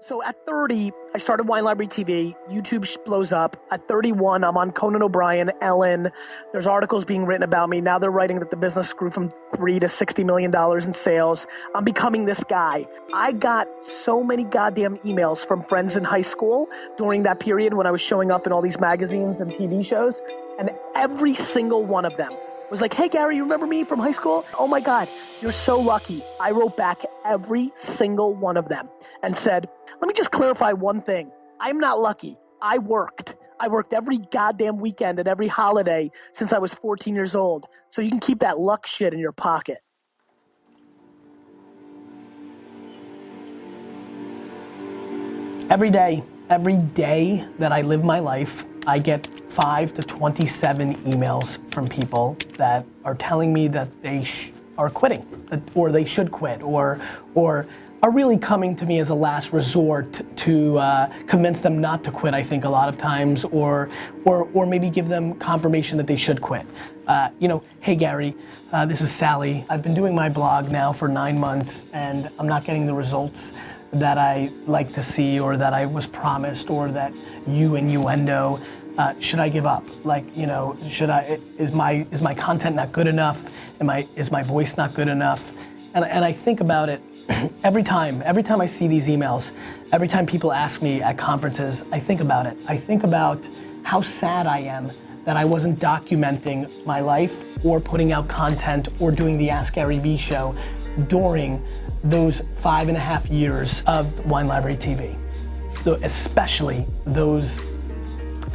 So at 30, I started Wine Library TV. YouTube blows up. At 31, I'm on Conan O'Brien, Ellen. There's articles being written about me. Now they're writing that the business grew from $3 to $60 million in sales. I'm becoming this guy. I got so many goddamn emails from friends in high school during that period when I was showing up in all these magazines and TV shows. And every single one of them was like, hey, Gary, you remember me from high school? Oh my God, you're so lucky. I wrote back every single one of them and said, let me just clarify one thing. I'm not lucky. I worked. I worked every goddamn weekend and every holiday since I was 14 years old. So you can keep that luck shit in your pocket. Every day that I live my life, I get 5 to 27 emails from people that are telling me that they are quitting, or they should quit, or are really coming to me as a last resort to convince them not to quit, I think a lot of times, or maybe give them confirmation that they should quit. Hey Gary, this is Sally. I've been doing my blog now for 9 months and I'm not getting the results that I like to see or that I was promised or that you innuendo. Should I give up? Is my content not good enough? Is my voice not good enough? And I think about it every time I see these emails, every time people ask me at conferences, I think about it. I think about how sad I am that I wasn't documenting my life or putting out content or doing the Ask Gary Vee show during those 5.5 years of Wine Library TV. Especially those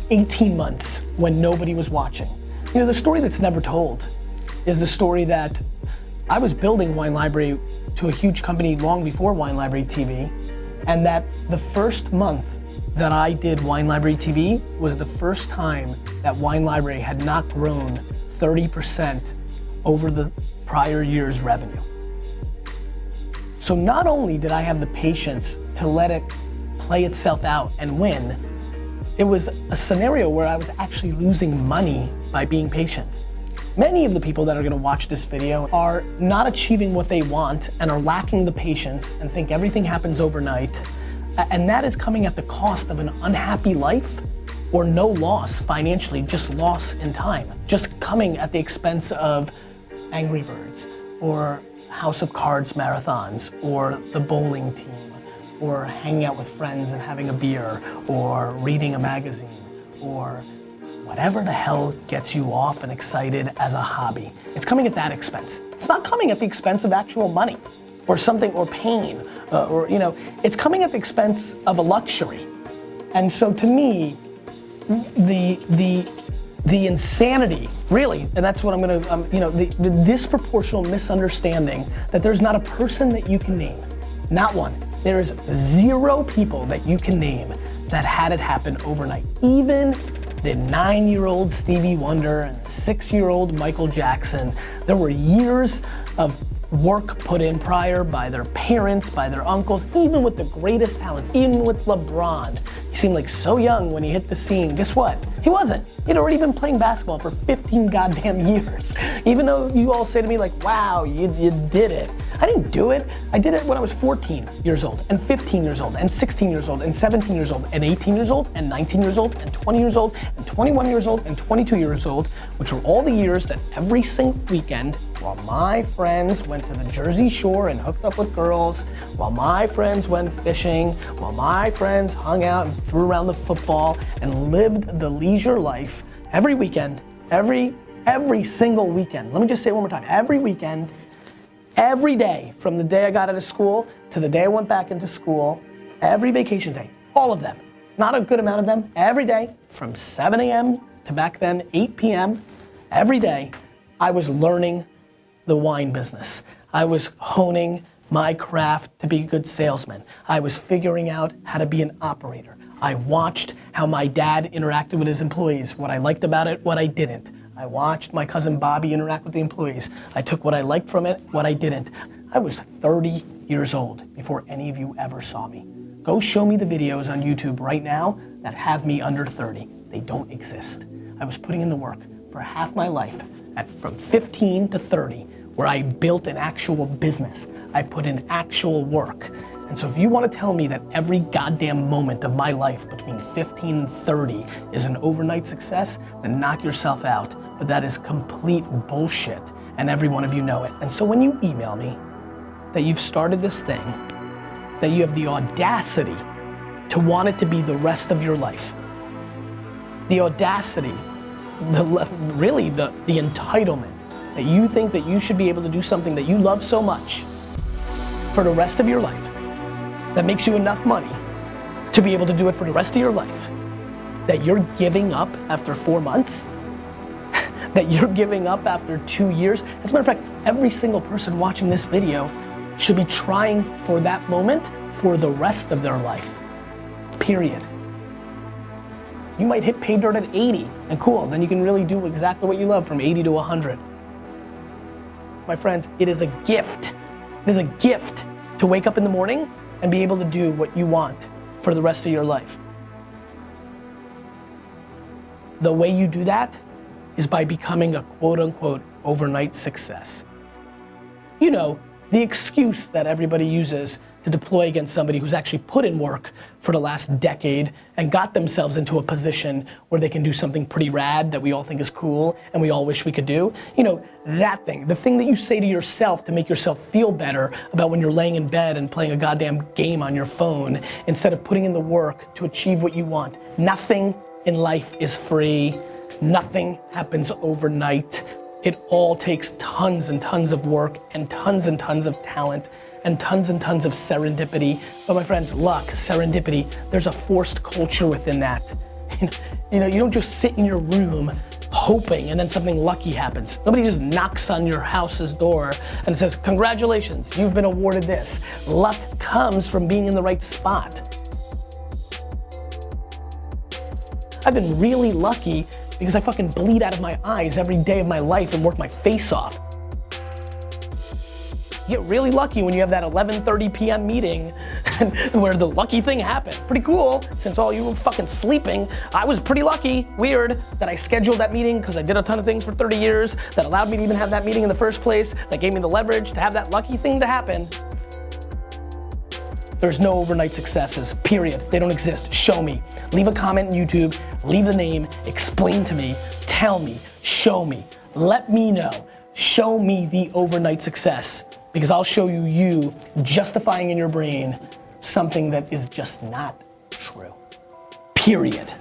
18 months when nobody was watching. The story that's never told is the story that I was building Wine Library to a huge company long before Wine Library TV, and that the first month that I did Wine Library TV was the first time that Wine Library had not grown 30% over the prior year's revenue. So not only did I have the patience to let it play itself out and win, it was a scenario where I was actually losing money by being patient. Many of the people that are gonna watch this video are not achieving what they want and are lacking the patience and think everything happens overnight. And that is coming at the cost of an unhappy life or no loss financially, just loss in time. Just coming at the expense of Angry Birds or House of Cards marathons or the bowling team or hanging out with friends and having a beer or reading a magazine or whatever the hell gets you off and excited as a hobby. It's coming at that expense. It's not coming at the expense of actual money or something or pain it's coming at the expense of a luxury. And so to me, the insanity, really, and that's what I'm gonna, the disproportional misunderstanding that there's not a person that you can name, not one. There is 0 people that you can name that had it happen overnight. Even the 9-year-old Stevie Wonder and 6-year-old Michael Jackson, there were years of work put in prior by their parents, by their uncles, even with the greatest talents, even with LeBron. He seemed like so young when he hit the scene. Guess what? He wasn't. He'd already been playing basketball for 15 goddamn years. Even though you all say to me like, wow, you did it. I didn't do it. I did it when I was 14 years old, and 15 years old, and 16 years old, and 17 years old, and 18 years old, and 19 years old, and 20 years old, and 21 years old, and 22 years old, which were all the years that every single weekend, while my friends went to the Jersey Shore and hooked up with girls, while my friends went fishing, while my friends hung out and threw around the football and lived the leisure life, every weekend, every single weekend. Let me just say it one more time. Every weekend, every day, from the day I got out of school to the day I went back into school, every vacation day, all of them, not a good amount of them, every day from 7 a.m. to back then 8 p.m., every day, I was learning the wine business. I was honing my craft to be a good salesman. I was figuring out how to be an operator. I watched how my dad interacted with his employees, what I liked about it, what I didn't. I watched my cousin Bobby interact with the employees. I took what I liked from it, what I didn't. I was 30 years old before any of you ever saw me. Go show me the videos on YouTube right now that have me under 30. They don't exist. I was putting in the work for half my life, from 15 to 30, where I built an actual business. I put in actual work. And so if you want to tell me that every goddamn moment of my life between 15 and 30 is an overnight success, then knock yourself out. But that is complete bullshit, and every one of you know it. And so when you email me that you've started this thing, that you have the audacity to want it to be the rest of your life, the audacity, really the entitlement, that you think that you should be able to do something that you love so much for the rest of your life, that makes you enough money to be able to do it for the rest of your life, that you're giving up after 4 months, that you're giving up after 2 years. As a matter of fact, every single person watching this video should be trying for that moment for the rest of their life, period. You might hit pay dirt at 80, and cool, then you can really do exactly what you love from 80 to 100. My friends, it is a gift. It is a gift to wake up in the morning and be able to do what you want for the rest of your life. The way you do that is by becoming a quote unquote overnight success. You know, the excuse that everybody uses to deploy against somebody who's actually put in work for the last decade and got themselves into a position where they can do something pretty rad that we all think is cool and we all wish we could do. You know, that thing, the thing that you say to yourself to make yourself feel better about when you're laying in bed and playing a goddamn game on your phone instead of putting in the work to achieve what you want. Nothing in life is free. Nothing happens overnight. It all takes tons and tons of work and tons of talent and tons of serendipity. But my friends, luck, serendipity, there's a forced culture within that. You know, you don't just sit in your room hoping and then something lucky happens. Nobody just knocks on your house's door and says, congratulations, you've been awarded this. Luck comes from being in the right spot. I've been really lucky because I fucking bleed out of my eyes every day of my life and work my face off. You get really lucky when you have that 11:30 p.m. meeting where the lucky thing happened. Pretty cool, since all you were fucking sleeping. I was pretty lucky, weird, that I scheduled that meeting because I did a ton of things for 30 years that allowed me to even have that meeting in the first place, that gave me the leverage to have that lucky thing to happen. There's no overnight successes, period. They don't exist. Show me. Leave a comment in YouTube, leave the name, explain to me, tell me, show me, let me know. Show me the overnight success, because I'll show you justifying in your brain something that is just not true, period.